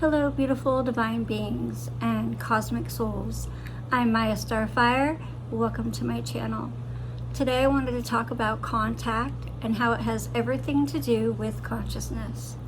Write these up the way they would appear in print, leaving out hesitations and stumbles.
Hello, beautiful divine beings and cosmic souls. I'm Miya StarFire. Welcome to my channel. Today I wanted to talk about contact and how it has everything to do with consciousness.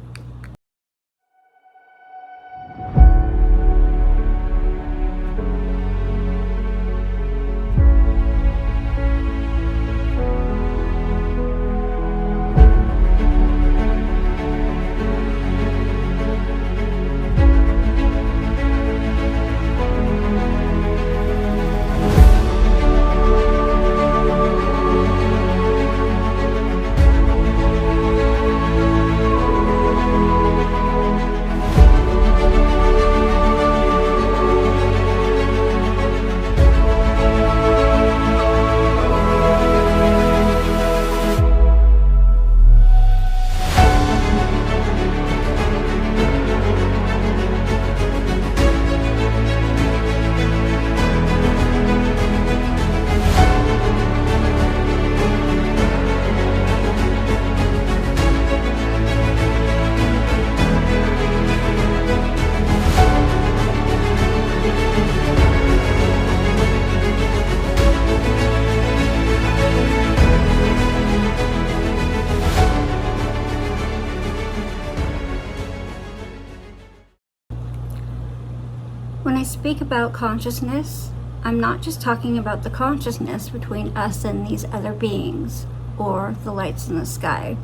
When I speak about consciousness, I'm not just talking about the consciousness between us and these other beings, or the lights in the sky.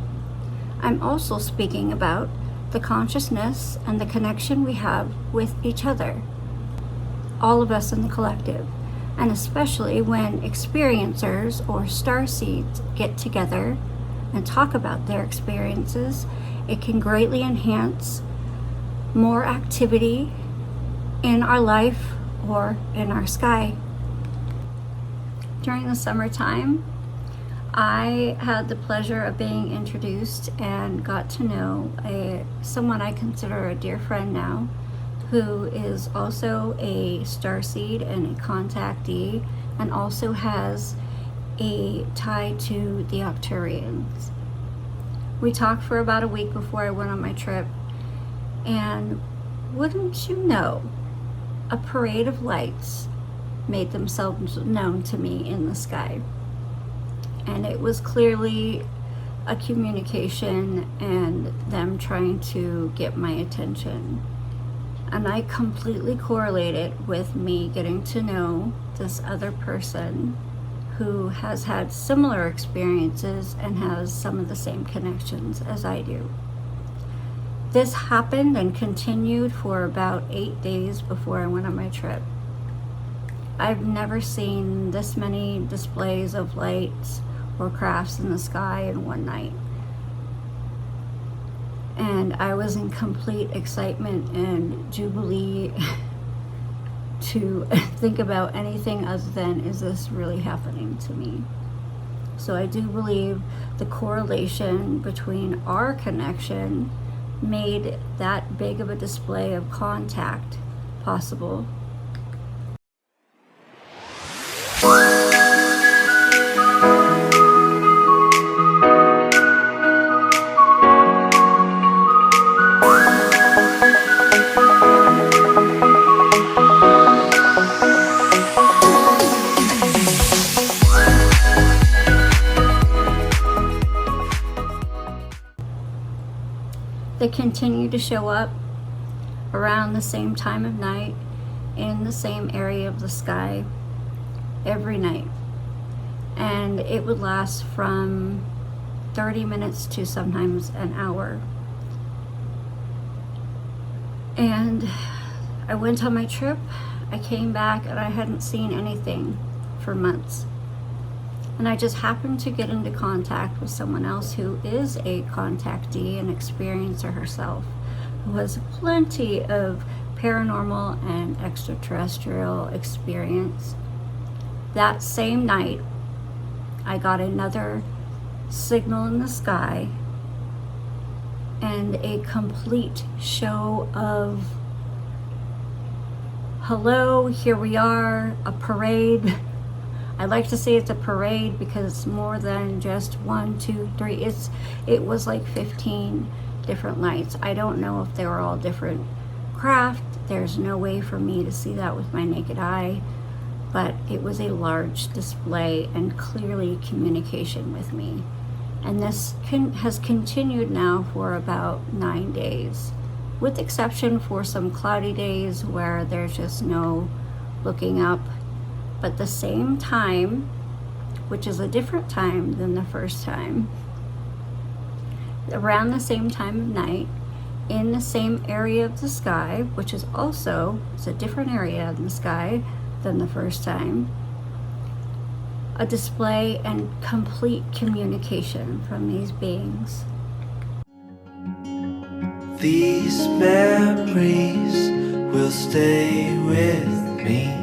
I'm also speaking about the consciousness and the connection we have with each other, all of us in the collective, and especially when experiencers or starseeds get together and talk about their experiences, it can greatly enhance more activity in our life or in our sky. During the summertime, I had the pleasure of being introduced and got to know someone I consider a dear friend now, who is also a starseed and a contactee, and also has a tie to the Octurians. We talked for about a week before I went on my trip, and wouldn't you know, a parade of lights made themselves known to me in the sky. And it was clearly a communication and them trying to get my attention. And I completely correlated with me getting to know this other person who has had similar experiences and has some of the same connections as I do. This happened and continued for about 8 days before I went on my trip. I've never seen this many displays of lights or crafts in the sky in one night. And I was in complete excitement and jubilee to think about anything other than, is this really happening to me? So I do believe the correlation between our connection made that big of a display of contact possible. They continue to show up around the same time of night in the same area of the sky every night. And it would last from 30 minutes to sometimes an hour. And I went on my trip, I came back, and I hadn't seen anything for months. And I just happened to get into contact with someone else who is a contactee and experiencer herself, who has plenty of paranormal and extraterrestrial experience. That same night, I got another signal in the sky and a complete show of, hello, here we are, a parade. I like to say it's a parade because it's more than just 1, 2, 3. It was like 15 different lights. I don't know if they were all different craft. There's no way for me to see that with my naked eye, but it was a large display and clearly communication with me. And this has continued now for about 9 days, with exception for some cloudy days where there's just no looking up. But the same time, which is a different time than the first time, around the same time of night, in the same area of the sky, which is also, it's a different area in the sky than the first time, a display and complete communication from these beings. These memories will stay with me.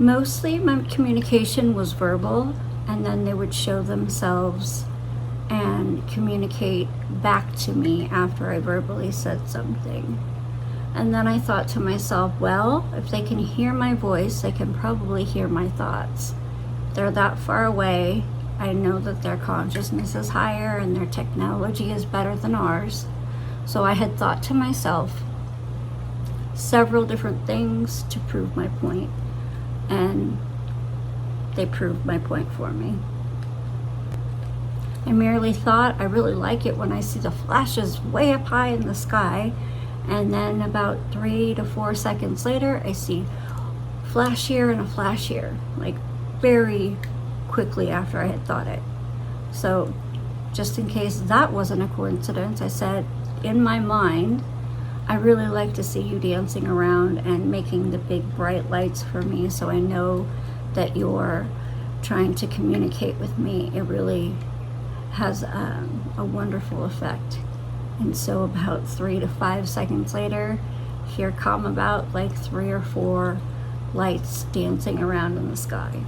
Mostly my communication was verbal, and then they would show themselves and communicate back to me after I verbally said something. And then I thought to myself, well, if they can hear my voice, they can probably hear my thoughts. They're that far away. I know that their consciousness is higher and their technology is better than ours. So I had thought to myself several different things to prove my point. And they proved my point for me. I merely thought, I really like it when I see the flashes way up high in the sky, and then about 3 to 4 seconds later, I see flash here and a flash here, like very quickly after I had thought it. So just in case that wasn't a coincidence, I said, in my mind, I really like to see you dancing around and making the big bright lights for me, so I know that you're trying to communicate with me. It really has a wonderful effect. And so about 3 to 5 seconds later, here come about like 3 or 4 lights dancing around in the sky.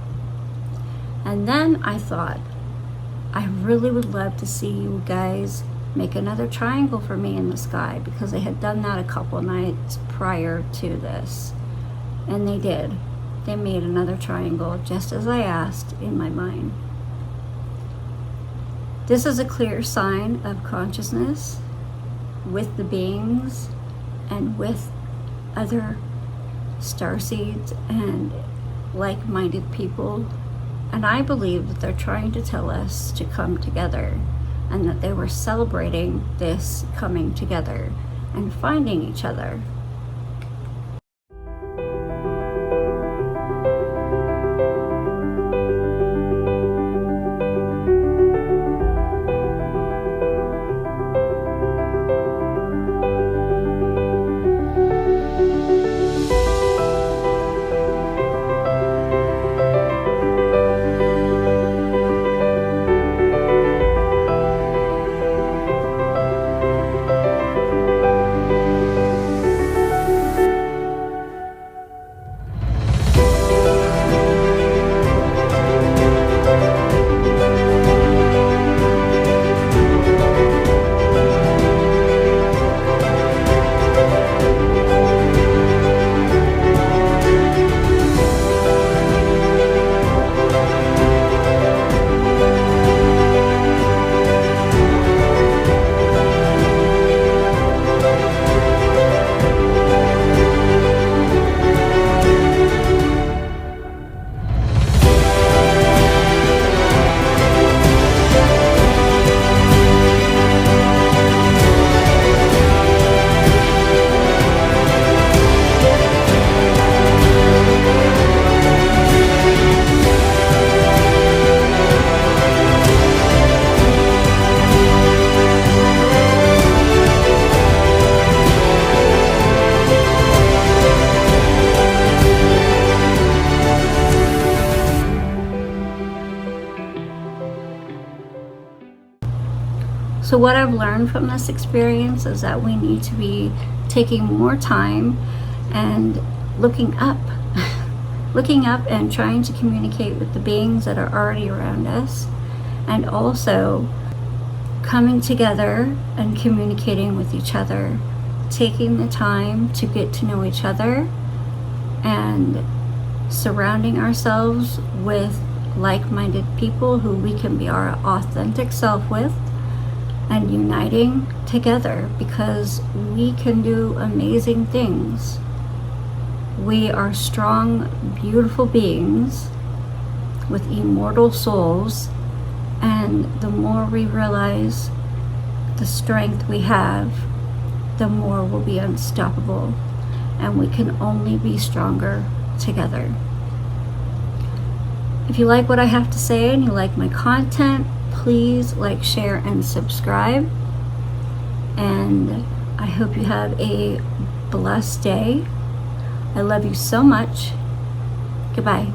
And then I thought, I really would love to see you guys make another triangle for me in the sky, because they had done that a couple nights prior to this. And they did. They made another triangle just as I asked in my mind. This is a clear sign of consciousness with the beings and with other starseeds and like-minded people. And I believe that they're trying to tell us to come together, and that they were celebrating this coming together and finding each other. So what I've learned from this experience is that we need to be taking more time and looking up looking up and trying to communicate with the beings that are already around us, and also coming together and communicating with each other, taking the time to get to know each other, and surrounding ourselves with like-minded people who we can be our authentic self with, and uniting together, because we can do amazing things. We are strong, beautiful beings with immortal souls, and the more we realize the strength we have, the more we'll be unstoppable, and we can only be stronger together. If you like what I have to say and you like my content, please like, share, and subscribe. And I hope you have a blessed day. I love you so much. Goodbye.